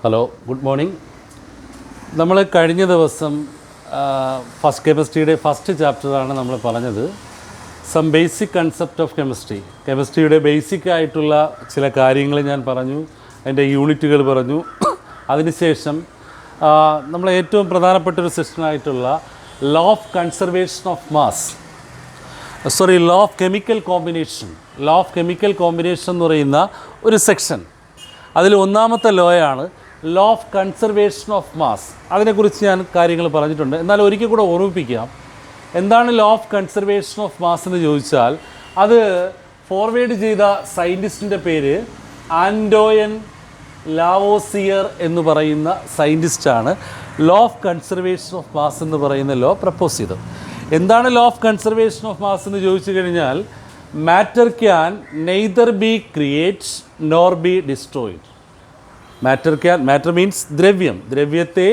Hello, good morning. നമ്മൾ കഴിഞ്ഞ ദിവസം ഫസ്റ്റ് കെമിസ്ട്രിയുടെ ഫസ്റ്റ് ചാപ്റ്ററാണ് നമ്മൾ പറഞ്ഞത്. സം ബേസിക് കൺസെപ്റ്റ് ഓഫ് കെമിസ്ട്രിയുടെ ബേസിക് ആയിട്ടുള്ള ചില കാര്യങ്ങൾ ഞാൻ പറഞ്ഞു, അതിൻ്റെ യൂണിറ്റുകൾ പറഞ്ഞു. അതിനുശേഷം നമ്മൾ ഏറ്റവും പ്രധാനപ്പെട്ട ഒരു സെക്ഷനായിട്ടുള്ള law of conservation of mass, law of chemical combination എന്ന് പറയുന്ന ഒരു സെക്ഷൻ, അതിൽ ഒന്നാമത്തെ ലോയാണ് law of conservation of mass. അതിനെക്കുറിച്ച് ഞാൻ കാര്യങ്ങൾ പറഞ്ഞിട്ടുണ്ട്. എന്നാൽ ഒരിക്കൽ കൂടെ ഓർമ്മിപ്പിക്കാം, എന്താണ് law of conservation of mass എന്ന് ചോദിച്ചാൽ അത് ഫോർവേഡ് ചെയ്ത സയൻറ്റിസ്റ്റിൻ്റെ പേര് ആൻറ്റോയൻ ലാവോസിയർ എന്ന് പറയുന്ന സയൻറ്റിസ്റ്റാണ് law of conservation of mass എന്ന് പറയുന്ന ലോ പ്രപ്പോസ് ചെയ്തത്. എന്താണ് law of conservation of mass എന്ന് ചോദിച്ചു കഴിഞ്ഞാൽ, matter can neither be create nor be destroyed. Matter means ദ്രവ്യത്തെ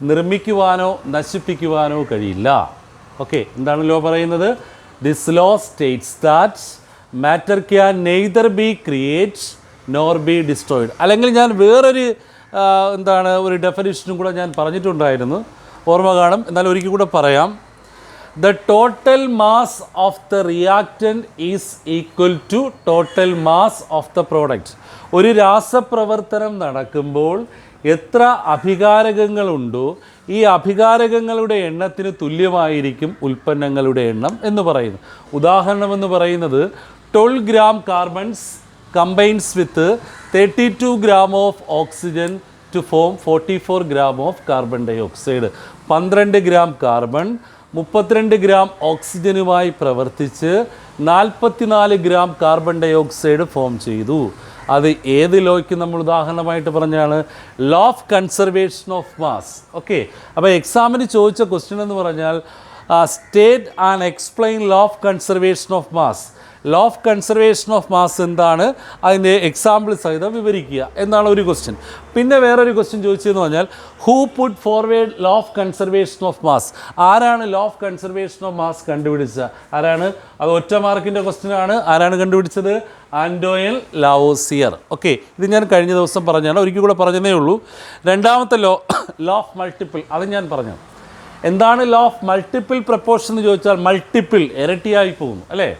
നിർമ്മിക്കുവാനോ നശിപ്പിക്കുവാനോ കഴിയില്ല. ഓക്കെ, എന്താണ് ലോ പറയുന്നത്? This law states that matter can neither be create nor be destroyed. അല്ലെങ്കിൽ ഞാൻ വേറൊരു ഒരു ഡെഫിനിഷനും കൂടെ ഞാൻ പറഞ്ഞിട്ടുണ്ടായിരുന്നു, ഓർമ്മ കാണും, എന്നാൽ ഒരിക്കൽ കൂടെ പറയാം. The total mass of the reactant is equal to total mass of the product. ഒരു രാസപ്രവർത്തനം നടക്കുമ്പോൾ എത്ര അഭികാരകങ്ങളുണ്ടോ ഈ അഭികാരകങ്ങളുടെ എണ്ണത്തിന് തുല്യമായിരിക്കും ഉൽപ്പന്നങ്ങളുടെ എണ്ണം എന്ന് പറയുന്നു. ഉദാഹരണം എന്ന് പറയുന്നത് 12 gram carbons combines with 32 gram of oxygen to form 44 gram of carbon dioxide. 12 gram carbon 32 gram ഓക്സിജനുമായി പ്രവർത്തിച്ച് 44 gram carbon dioxide form ചെയ്തു. അത് ഏത് ലോയ്ക്ക് നമ്മൾ ഉദാഹരണമായിട്ട് പറഞ്ഞാണ്? Law of conservation of mass. Okay, അപ്പോൾ എക്സാമിന് ചോദിച്ച ക്വസ്റ്റ്യൻ എന്ന് പറഞ്ഞാൽ state and explain law of conservation of mass. Law of conservation of mass എന്താണ്, അതിൻ്റെ എക്സാമ്പിൾ സഹിതം വിവരിക്കുക എന്നാണ് ഒരു ക്വസ്റ്റ്യൻ. പിന്നെ വേറൊരു ക്വസ്റ്റ്യൻ ചോദിച്ചതെന്ന് പറഞ്ഞാൽ, who put forward law of conservation of mass? ആരാണ് law of conservation of mass കണ്ടുപിടിച്ചത്? ആരാണ്? അത് ഒറ്റ മാർക്കിൻ്റെ ക്വസ്റ്റ്യൻ ആണ്. ആരാണ് കണ്ടുപിടിച്ചത്? ആൻറ്റോയൻ ലാവോസിയർ. ഓക്കെ, ഇത് ഞാൻ കഴിഞ്ഞ ദിവസം പറഞ്ഞാണ്, ഒരിക്കൽ കൂടെ പറഞ്ഞതേ ഉള്ളൂ. രണ്ടാമത്തെ ലോ ഓഫ് മൾട്ടിപ്പിൾ, അത് ഞാൻ പറഞ്ഞു. എന്താണ് ലോ ഓഫ് മൾട്ടിപ്പിൾ പ്രപ്പോർഷൻ എന്ന് ചോദിച്ചാൽ, മൾട്ടിപ്പിൾ ഇരട്ടിയായി പോകുന്നു അല്ലേ?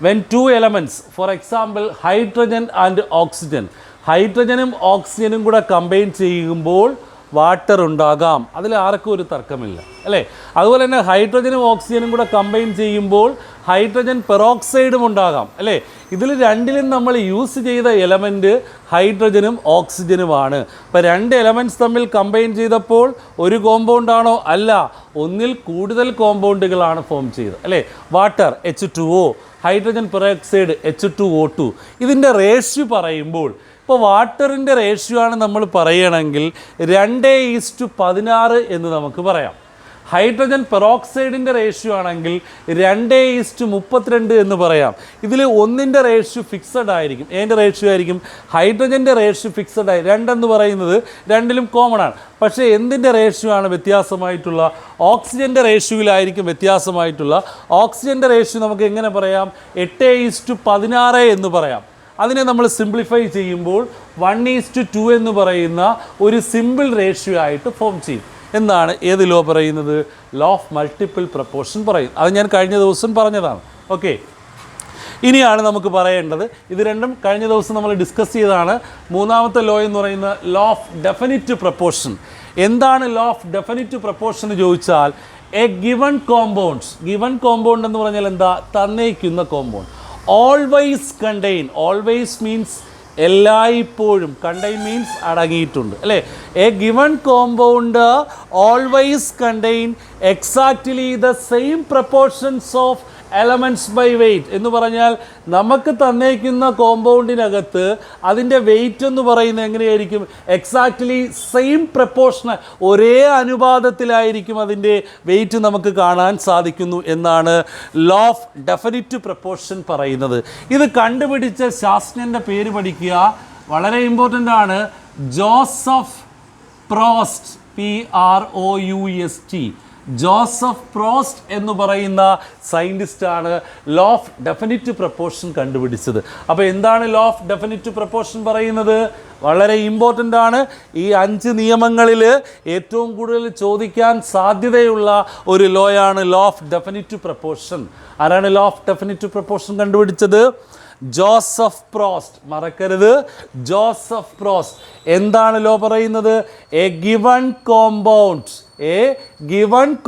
When two elements, for example hydrogen and oxygen, ഹൈഡ്രജനും ഓക്സിജനും കൂടെ കമ്പൈൻ ചെയ്യുമ്പോൾ വാട്ടർ ഉണ്ടാകാം, അതിൽ ആർക്കും ഒരു തർക്കമില്ല അല്ലേ? അതുപോലെ തന്നെ ഹൈഡ്രജനും ഓക്സിജനും കൂടെ കമ്പൈൻ ചെയ്യുമ്പോൾ ഹൈഡ്രജൻ പെറോക്സൈഡും ഉണ്ടാകാം അല്ലേ? ഇതിൽ രണ്ടിലും നമ്മൾ യൂസ് ചെയ്ത എലമെൻറ്റ് ഹൈഡ്രജനും ഓക്സിജനുമാണ്. ഇപ്പോൾ രണ്ട് എലമെൻറ്റ്സ് തമ്മിൽ കമ്പൈൻ ചെയ്തപ്പോൾ ഒരു കോമ്പൗണ്ടാണോ? അല്ല, ഒന്നിൽ കൂടുതൽ കോമ്പൗണ്ടുകളാണ് ഫോം ചെയ്തത് അല്ലേ? Water H2O, hydrogen peroxide H2O2. ഇതിൻ്റെ റേഷ്യോ പറയുമ്പോൾ, ഇപ്പോൾ വാട്ടറിൻ്റെ റേഷ്യോ ആണ് നമ്മൾ പറയണമെങ്കിൽ 2:16 എന്ന് നമുക്ക് പറയാം. ഹൈഡ്രജൻ പെറോക്സൈഡിൻ്റെ റേഷ്യോ ആണെങ്കിൽ 2:32 എന്ന് പറയാം. ഇതിൽ ഒന്നിൻ്റെ റേഷ്യോ ഫിക്സഡ് ആയിരിക്കും. ഏതിൻ്റെ റേഷ്യോ ആയിരിക്കും? ഹൈഡ്രജൻ്റെ റേഷ്യോ ഫിക്സഡ് ആയി. 2 എന്ന് പറയുന്നത് രണ്ടിലും കോമൺ ആണ്. പക്ഷേ എന്തിൻ്റെ റേഷ്യോ ആണ് വ്യത്യാസമായിട്ടുള്ള? ഓക്സിജൻ്റെ റേഷ്യോയിലായിരിക്കും വ്യത്യാസമായിട്ടുള്ള. ഓക്സിജൻ്റെ റേഷ്യോ നമുക്ക് എങ്ങനെ പറയാം? 8:16 എന്ന് പറയാം. അതിനെ നമ്മൾ സിംപ്ലിഫൈ ചെയ്യുമ്പോൾ 1:2 എന്ന് പറയുന്ന ഒരു സിമ്പിൾ റേഷ്യോ ആയിട്ട് ഫോം ചെയ്യും എന്നാണ് ഏത് ലോ പറയുന്നത്? ലോ ഓഫ് മൾട്ടിപ്പിൾ പ്രപ്പോർഷൻ പറയും. അത് ഞാൻ കഴിഞ്ഞ ദിവസം പറഞ്ഞതാണ്. ഓക്കെ, ഇനിയാണ് നമുക്ക് പറയേണ്ടത്, ഇത് രണ്ടും കഴിഞ്ഞ ദിവസം നമ്മൾ ഡിസ്കസ് ചെയ്തതാണ്. മൂന്നാമത്തെ ലോ എന്ന് പറയുന്ന ലോ ഓഫ് ഡെഫിനിറ്റ് പ്രപ്പോർഷൻ. എന്താണ് ലോ ഓഫ് ഡെഫിനിറ്റ് പ്രപ്പോർഷൻ എന്ന് ചോദിച്ചാൽ, എ ഗിവൺ കോമ്പൗണ്ട് എന്ന് പറഞ്ഞാൽ എന്താ? തന്നേക്കുന്ന compound always contain, always means എല്ലായ്പ്പോഴും, കണ്ടെയ്ൻ മീൻസ് അടങ്ങിയിട്ടുണ്ട് അല്ലേ? A given compound always contain exactly the same proportions of elements by weight എന്ന് പറഞ്ഞാൽ, നമുക്ക് തന്നേക്കുന്ന കോമ്പൗണ്ടിനകത്ത് അതിൻ്റെ വെയ്റ്റ് എന്ന് പറയുന്നത് എങ്ങനെയായിരിക്കും? എക്സാക്ട്ലി സെയിം പ്രപ്പോർഷൻ, ഒരേ അനുപാതത്തിലായിരിക്കും അതിൻ്റെ വെയ്റ്റ് നമുക്ക് കാണാൻ സാധിക്കുന്നു എന്നാണ് ലോ ഓഫ് ഡെഫിനിറ്റ് പ്രപ്പോർഷൻ പറയുന്നത്. ഇത് കണ്ടുപിടിച്ച ശാസ്ത്രജ്ഞൻ്റെ പേര് പഠിക്കുക, വളരെ ഇമ്പോർട്ടൻ്റ് ആണ്. Joseph Proust, PROUST. Joseph Proust എന്ന് പറയുന്ന സയൻറ്റിസ്റ്റാണ് ലോ ഓഫ് ഡെഫിനിറ്റ് പ്രപ്പോർഷൻ കണ്ടുപിടിച്ചത്. അപ്പോൾ എന്താണ് ലോ ഓഫ് ഡെഫിനിറ്റ് പ്രപ്പോർഷൻ പറയുന്നത്? വളരെ ഇമ്പോർട്ടൻ്റ് ആണ്. ഈ 5 നിയമങ്ങളിൽ ഏറ്റവും കൂടുതൽ ചോദിക്കാൻ സാധ്യതയുള്ള ഒരു ലോയാണ് ലോ ഓഫ് ഡെഫിനിറ്റ് പ്രപ്പോർഷൻ. ആരാണ് ലോ ഓഫ് ഡെഫിനിറ്റ് പ്രപ്പോർഷൻ കണ്ടുപിടിച്ചത്? ജോസഫ് പ്രോസ്റ്റ്. മറക്കരുത്, ജോസഫ് പ്രോസ്റ്റ്. എന്താണ് ലോ പറയുന്നത്? A given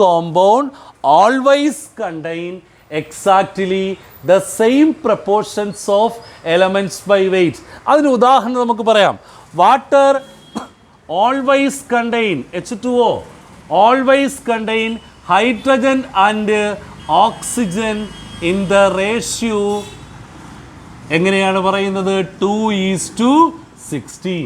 compound always contain exactly the same proportions of elements by weight. അതിന് ഉദാഹരണം നമുക്ക് പറയാം. Water always contain H2O always contain hydrogen and oxygen in the ratio എങ്ങനെയാണ് പറയുന്നത്? 2:16.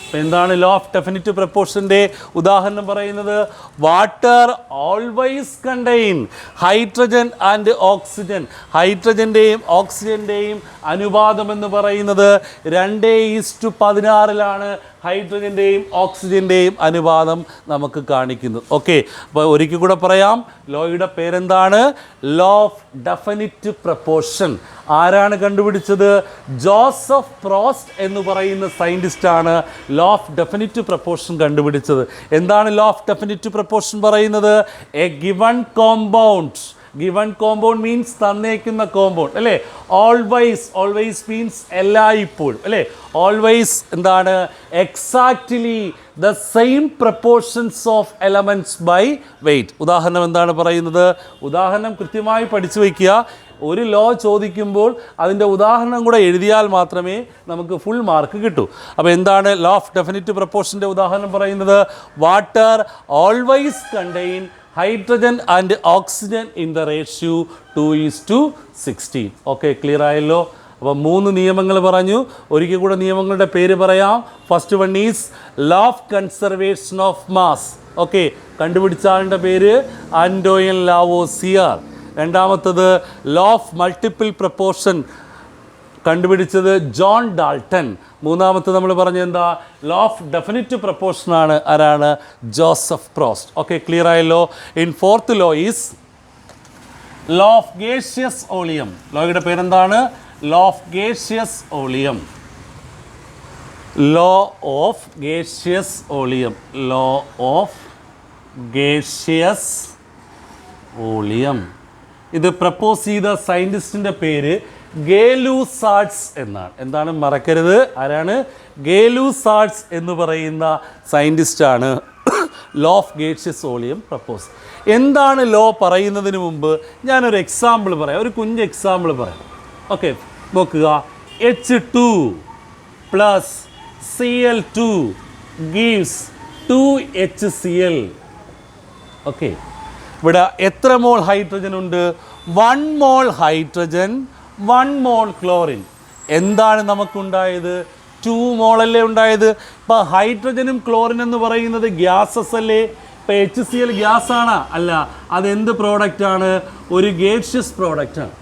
അപ്പോൾ എന്താണ് ലോ ഓഫ് ഡെഫിനിറ്റ് പ്രപ്പോർഷൻ്റെ ഉദാഹരണം പറയുന്നത്? Water always contain hydrogen and oxygen. ഹൈഡ്രജൻ്റെയും ഓക്സിജൻ്റെയും അനുപാതം എന്ന് പറയുന്നത് 2:16 ഹൈഡ്രജൻ്റെയും ഓക്സിജൻ്റെയും അനുപാതം നമുക്ക് കാണിക്കുന്നത്. ഓക്കെ, അപ്പോൾ ഒരിക്കൽ കൂടെ പറയാം, ലോയുടെ പേരെന്താണ്? Law of definite proportion. ആരാണ് കണ്ടുപിടിച്ചത്? ജോസഫ് പ്രോസ്റ്റ് എന്ന് പറയുന്ന സയൻറ്റിസ്റ്റാണ് ലോ ഓഫ് ഡെഫിനിറ്റ് പ്രപ്പോർഷൻ കണ്ടുപിടിച്ചത്. എന്താണ് ലോ ഓഫ് ഡെഫിനിറ്റ് പ്രപ്പോർഷൻ പറയുന്നത്? എ ഗിവൺ കോമ്പൗണ്ട് മീൻസ് തന്നേക്കുന്ന കോമ്പൗണ്ട് അല്ലേ. ഓൾവേസ് മീൻസ് എല്ലായ്പ്പോഴും അല്ലേ. ഓൾവേസ് എന്താണ്? Exactly the same proportions of elements by weight. ഉദാഹരണം എന്താണ് പറയുന്നത്? ഉദാഹരണം കൃത്യമായി പഠിച്ചു വയ്ക്കുക. ഒരു ലോ ചോദിക്കുമ്പോൾ അതിൻ്റെ ഉദാഹരണം കൂടെ എഴുതിയാൽ മാത്രമേ നമുക്ക് ഫുൾ മാർക്ക് കിട്ടൂ. അപ്പോൾ എന്താണ് ലോ ഓഫ് ഡെഫിനിറ്റ് പ്രപ്പോർഷൻ്റെ ഉദാഹരണം പറയുന്നത്? Water always contain hydrogen and oxygen in the ratio 2:16. Okay, clear ആയല്ലോ? അപ്പോൾ 3 നിയമങ്ങൾ പറഞ്ഞു. ഒരിക്കൽ കൂടെ നിയമങ്ങളുടെ പേര് പറയാം. First one is law of conservation of mass. Okay, കണ്ടുപിടിച്ച ആളുടെ പേര് ആൻറ്റോയിൻ ലാവോസിയർ. രണ്ടാമത്തത് ലോ ഓഫ് മൾട്ടിപ്പിൾ പ്രപ്പോർഷൻ, കണ്ടുപിടിച്ചത് ജോൺ ഡാൾട്ടൺ. മൂന്നാമത്തെ നമ്മൾ പറഞ്ഞത് എന്താ? ലോ ഓഫ് ഡെഫിനിറ്റ് പ്രപ്പോർഷനാണ്. ആരാണ്? Joseph Proust. ഓക്കെ, ക്ലിയർ ആയല്ലോ? In fourth law is law of gaseous volume. ലോയുടെ പേരെന്താണ്? Law of gaseous volume. Law of gaseous volume. Law of gaseous volume. ഇത് പ്രപ്പോസ് ചെയ്ത സയൻറ്റിസ്റ്റിൻ്റെ പേര് ഗേ-ലൂസാർട്സ് എന്നാണ്. എന്താണ്? മറക്കരുത്, ആരാണ്? ഗേ-ലൂസാർട്സ് എന്ന് പറയുന്ന സയൻറ്റിസ്റ്റാണ് ലോ ഓഫ് ഗേഷ്യസ് ഓളിയം പ്രപ്പോസ്. എന്താണ് ലോ പറയുന്നതിന് മുമ്പ് ഞാനൊരു എക്സാമ്പിൾ പറയാം, ഒരു കുഞ്ഞ് എക്സാമ്പിൾ പറയാം. ഓക്കെ, നോക്കുക. H2 + Cl2 gives 2HCl. Okay, ഇവിടെ എത്ര മോൾ ഹൈഡ്രജൻ ഉണ്ട്? 1 മോൾ ഹൈഡ്രജൻ, 1 മോൾ ക്ലോറിൻ. എന്താണ് നമുക്കുണ്ടായത്? 2 മോളല്ലേ ഉണ്ടായത്. ഇപ്പോൾ ഹൈഡ്രജനും ക്ലോറിൻ എന്ന് പറയുന്നത് ഗ്യാസസ് അല്ലേ. ഇപ്പോൾ HCl ഗ്യാസ് ആണ്? അല്ല, അതെന്ത് പ്രോഡക്റ്റാണ്? ഒരു ഗേഷ്യസ് പ്രോഡക്റ്റാണ്.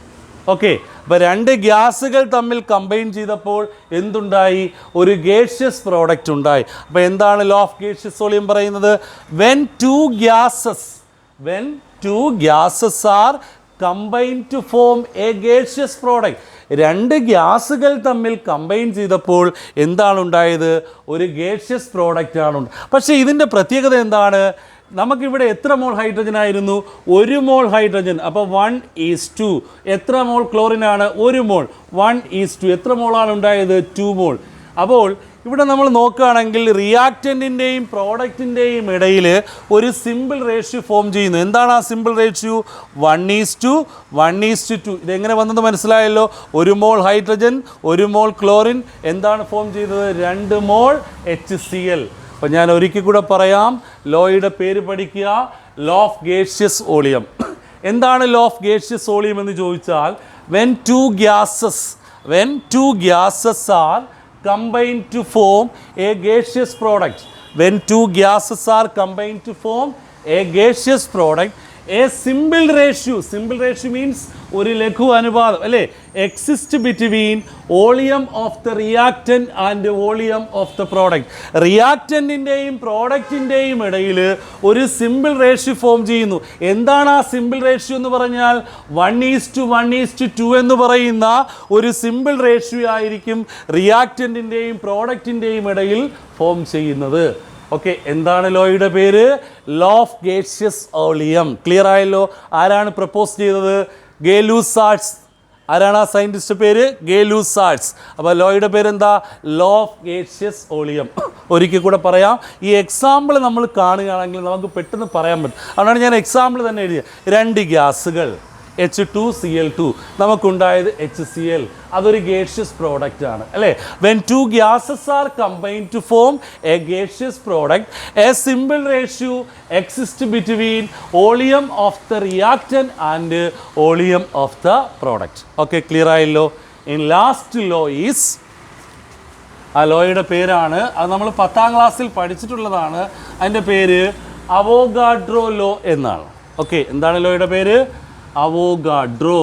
ഓക്കെ, അപ്പോൾ 2 ഗ്യാസുകൾ തമ്മിൽ കമ്പൈൻ ചെയ്തപ്പോൾ എന്തുണ്ടായി? ഒരു ഗേഷ്യസ് പ്രോഡക്റ്റ് ഉണ്ടായി. അപ്പോൾ എന്താണ് ലോ ഓഫ് ഗേഷ്യസ് ഓളിയം പറയുന്നത്? When two gases are combined to form a gaseous product. 2 ഗ്യാസുകൾ തമ്മിൽ കമ്പൈൻ ചെയ്തപ്പോൾ എന്താണ് ഉണ്ടായത്? ഒരു ഗേഷ്യസ് പ്രോഡക്റ്റ് ആണ്. പക്ഷേ ഇതിൻ്റെ പ്രത്യേകത എന്താണ്? നമുക്കിവിടെ എത്ര മോൾ ഹൈഡ്രജൻ ആയിരുന്നു? 1 മോൾ ഹൈഡ്രജൻ. അപ്പോൾ 1:2. എത്ര മോൾ ക്ലോറിനാണ്? 1 മോൾ. 1:2. എത്ര മോളാണ് ഉണ്ടായത്? 2 മോൾ. അപ്പോൾ ഇവിടെ നമ്മൾ നോക്കുകയാണെങ്കിൽ റിയാക്റ്റൻറ്റിൻ്റെയും പ്രോഡക്റ്റിൻ്റെയും ഇടയിൽ ഒരു സിമ്പിൾ റേഷ്യോ ഫോം ചെയ്യുന്നു. എന്താണ് ആ സിമ്പിൾ റേഷ്യോ? 1:2. ഇതെങ്ങനെ വന്നത് മനസ്സിലായല്ലോ? 1 മോൾ ഹൈഡ്രജൻ, 1 മോൾ ക്ലോറിൻ, എന്താണ് ഫോം ചെയ്തത്? 2 മോൾ HCl. അപ്പോൾ ഞാൻ ഒരിക്കൽ കൂടെ പറയാം, ലോയുടെ പേര് പഠിക്കുക. Law of gaseous volume. എന്താണ് ലോ ഓഫ് ഗേഷ്യസ് ഓളിയം എന്ന് ചോദിച്ചാൽ, when two gases are combined to form a gaseous product. When 2 gases are combined to form a gaseous product, a simple ratio means ഒരു ലഘു അനുപാതം അല്ലേ, exist between volume of the reactant and volume of the product. റിയാക്റ്റൻറ്റിൻ്റെയും പ്രോഡക്റ്റിൻ്റെയും ഇടയിൽ ഒരു simple ratio form ചെയ്യുന്നു. എന്താണ് ആ സിമ്പിൾ റേഷ്യോ എന്ന് പറഞ്ഞാൽ 1:1:2 എന്ന് പറയുന്ന ഒരു സിമ്പിൾ റേഷ്യോ ആയിരിക്കും റിയാക്റ്റൻറ്റിൻ്റെയും പ്രോഡക്റ്റിൻ്റെയും ഇടയിൽ ഫോം ചെയ്യുന്നത്. ഓക്കെ, എന്താണ് ലോയുടെ പേര്? Law of gaseous volume. Clear ആയല്ലോ? ആരാണ് പ്രപ്പോസ് ചെയ്തത്? ഗേ ലൂസാർട്സ്. ആരാണ് ആ സയൻറ്റിസ്റ്റ് പേര്? ഗേ ലൂസാർട്സ്. അപ്പോൾ ലോയുടെ പേരെന്താ? Law of gaseous volume. ഒരിക്കൽ കൂടെ പറയാം. ഈ എക്സാമ്പിൾ നമ്മൾ കാണുകയാണെങ്കിൽ നമുക്ക് പെട്ടെന്ന് പറയാൻ പറ്റും. അതുകൊണ്ടാണ് ഞാൻ എക്സാമ്പിൾ തന്നെ എഴുതിയത്. 2 ഗ്യാസുകൾ H2Cl2, നമുക്കുണ്ടായത് HCl. അതൊരു ഗേഷ്യസ് പ്രോഡക്റ്റ് ആണ് അല്ലേ. When 2 gases are combined to form a gaseous product, a simple ratio exist between volume of the reactant and volume of the product. Okay, clear ആയല്ലോ? ഇൻ ലാസ്റ്റ് ലോ ഈസ്, ആ ലോയുടെ പേരാണ്, അത് നമ്മൾ 10ാം ക്ലാസ്സിൽ പഠിച്ചിട്ടുള്ളതാണ്. അതിൻ്റെ പേര് അവോഗാഡ്രോ ലോ എന്നാണ്. ഓക്കെ, എന്താണ് ലോയുടെ പേര്? Avogadro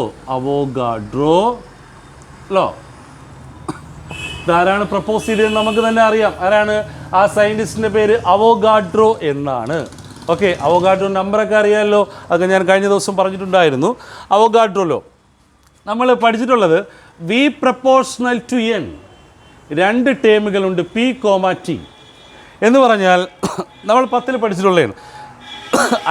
law. ഇതാരാണ് പ്രപ്പോസ് ചെയ്തതെന്ന് നമുക്ക് തന്നെ അറിയാം. ആരാണ് ആ സയൻറ്റിസ്റ്റിൻ്റെ പേര്? അവോഗാഡ്രോ എന്നാണ്. ഓക്കെ, അവോഗാഡ്രോ നമ്പറൊക്കെ അറിയാമല്ലോ, അതൊക്കെ ഞാൻ കഴിഞ്ഞ ദിവസം പറഞ്ഞിട്ടുണ്ടായിരുന്നു. അവോഗാഡ്രോ ലോ നമ്മൾ പഠിച്ചിട്ടുള്ളത് V പ്രപ്പോർഷണൽ ടു N. 2 ടേമുകളുണ്ട്, P, T എന്ന് പറഞ്ഞാൽ നമ്മൾ 10ൽ പഠിച്ചിട്ടുള്ളതാണ്.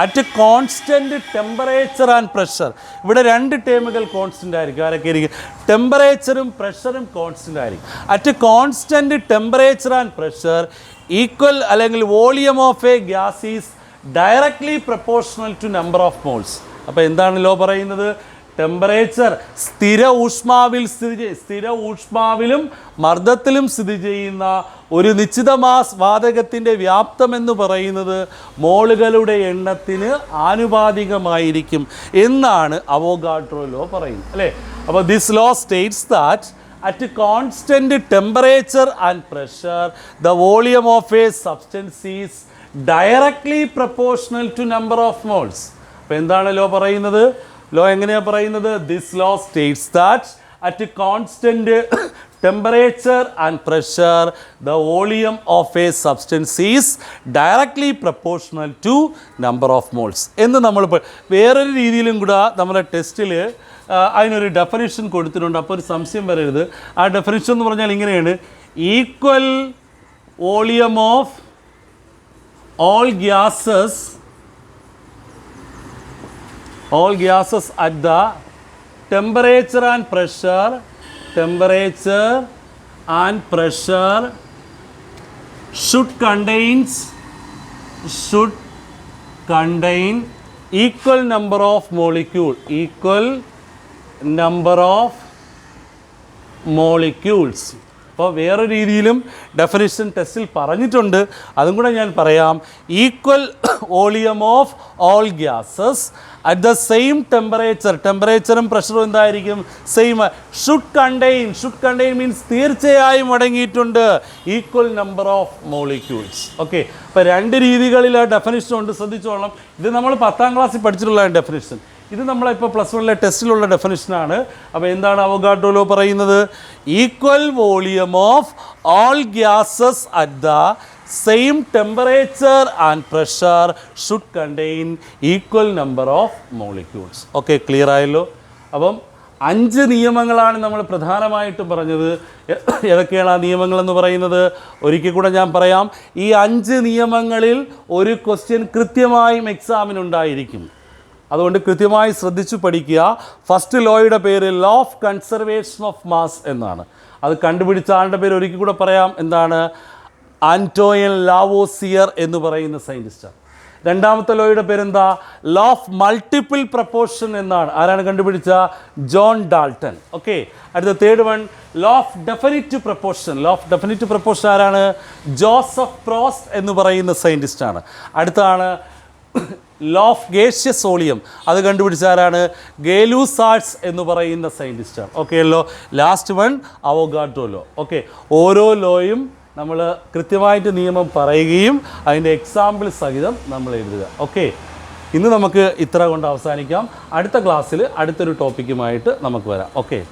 At constant temperature and pressure. ഇവിടെ 2 ടേമുകൾ കോൺസ്റ്റൻ്റ് ആയിരിക്കും. ആരൊക്കെ ആയിരിക്കും? ടെമ്പറേച്ചറും പ്രഷറും കോൺസ്റ്റൻ്റ് ആയിരിക്കും. At constant temperature and pressure equal അല്ലെങ്കിൽ volume of a gas is directly proportional to number of moles. അപ്പോൾ എന്താണ് ലോ പറയുന്നത്? ടെമ്പറേച്ചർ സ്ഥിര ഊഷ്മാവിലും മർദ്ദത്തിലും സ്ഥിതി ചെയ്യുന്ന ഒരു നിശ്ചിത മാസ് വാതകത്തിൻ്റെ വ്യാപ്തം എന്ന് പറയുന്നത് മോളുകളുടെ എണ്ണത്തിന് ആനുപാതികമായിരിക്കും എന്നാണ് അവോഗാഡ്രോ ലോ പറയുന്നത് അല്ലേ. അപ്പോൾ this law states that at constant temperature and pressure the volume of a substance is directly proportional to number of moles. അപ്പോൾ എന്താണ് ലോ പറയുന്നത്? ലോ എങ്ങനെയാണ് പറയുന്നത്? This law states that at constant temperature and pressure the volume of a substance is directly proportional to number of moles എന്ന് നമ്മൾ വേറൊരു രീതിയിലും കൂടെ നമ്മുടെ ടെസ്റ്റിൽ അതിനൊരു ഡെഫിനിഷൻ കൊടുത്തിട്ടുണ്ട്. അപ്പോൾ ഒരു സംശയം വരരുത്. ആ ഡെഫിനിഷൻ എന്ന് പറഞ്ഞാൽ ഇങ്ങനെയാണ്: equal volume of all gases at the temperature and pressure should contain equal number of molecules. അപ്പോൾ വേറെ രീതിയിലും ഡെഫിനിഷൻ ടെസ്റ്റിൽ പറഞ്ഞിട്ടുണ്ട്, അതും കൂടെ ഞാൻ പറയാം. Equal volume of all gases at the same ടെമ്പറേച്ചറും പ്രഷറും എന്തായിരിക്കും? സെയിം. ഷുഡ് കണ്ടെയ്ൻ മീൻസ് തീർച്ചയായും അടങ്ങിയിട്ടുണ്ട് equal number of molecules. Okay, അപ്പോൾ 2 രീതികളിൽ ആ ഡെഫിനിഷൻ ഉണ്ട്, ശ്രദ്ധിച്ചോളാം. ഇത് നമ്മൾ 10ാം ക്ലാസ്സിൽ പഠിച്ചിട്ടുള്ള ഡെഫിനിഷൻ. ഇത് നമ്മളിപ്പോൾ +1 ടെസ്റ്റിലുള്ള ഡെഫിനിഷനാണ്. അപ്പോൾ എന്താണ് അവോഗാഡ്രോ ലോ പറയുന്നത്? Equal volume of all gases at the same temperature and pressure should contain equal number of molecules. Okay, clear ആയല്ലോ? അപ്പം 5 നിയമങ്ങളാണ് നമ്മൾ പ്രധാനമായിട്ടും പറഞ്ഞത്. ഏതൊക്കെയാണ് ആ നിയമങ്ങളെന്ന് പറയുന്നത്? ഒരിക്കൽ കൂടെ ഞാൻ പറയാം. ഈ 5 നിയമങ്ങളിൽ ഒരു ക്വസ്റ്റ്യൻ കൃത്യമായും എക്സാമിനുണ്ടായിരിക്കും. അതുകൊണ്ട് കൃത്യമായി ശ്രദ്ധിച്ചു പഠിക്കുക. ഫസ്റ്റ് ലോയുടെ പേര് law of conservation of mass എന്നാണ്. അത് കണ്ടുപിടിച്ച ആളുടെ പേര് ഒരിക്കൽ കൂടെ പറയാം. എന്താണ്? ആന്റോയിൻ ലാവോസിയർ എന്ന് പറയുന്ന സയൻറ്റിസ്റ്റാണ്. രണ്ടാമത്തെ ലോയുടെ പേരെന്താ? ലോ ഓഫ് മൾട്ടിപ്പിൾ പ്രപ്പോർഷൻ എന്നാണ്. ആരാണ് കണ്ടുപിടിച്ച? John Dalton. ഓക്കെ, അടുത്ത third one law of definite proportion ആരാണ്? ജോസഫ് പ്രോസ്റ്റ് എന്ന് പറയുന്ന സയൻറ്റിസ്റ്റാണ്. അടുത്താണ് ലോ ഓഫ് ഗേഷ്യസ് വോളിയം. അത് കണ്ടുപിടിച്ച ആരാണ്? ഗേ ലൂസാർട്സ് എന്ന് പറയുന്ന സയൻറ്റിസ്റ്റാണ്. ഓക്കെ അല്ലോ. Last one Avogadro law. Okay, ഓരോ ലോയും നമ്മൾ കൃത്യമായിട്ട് നിയമം പറയുകയും അതിൻ്റെ എക്സാമ്പിൾ സഹിതം നമ്മൾ എഴുതുക. ഓക്കെ, ഇന്ന് നമുക്ക് ഇത്ര കൊണ്ട് അവസാനിക്കാം. അടുത്ത ക്ലാസ്സിൽ അടുത്തൊരു ടോപ്പിക്കുമായിട്ട് നമുക്ക് വരാം. ഓക്കെ.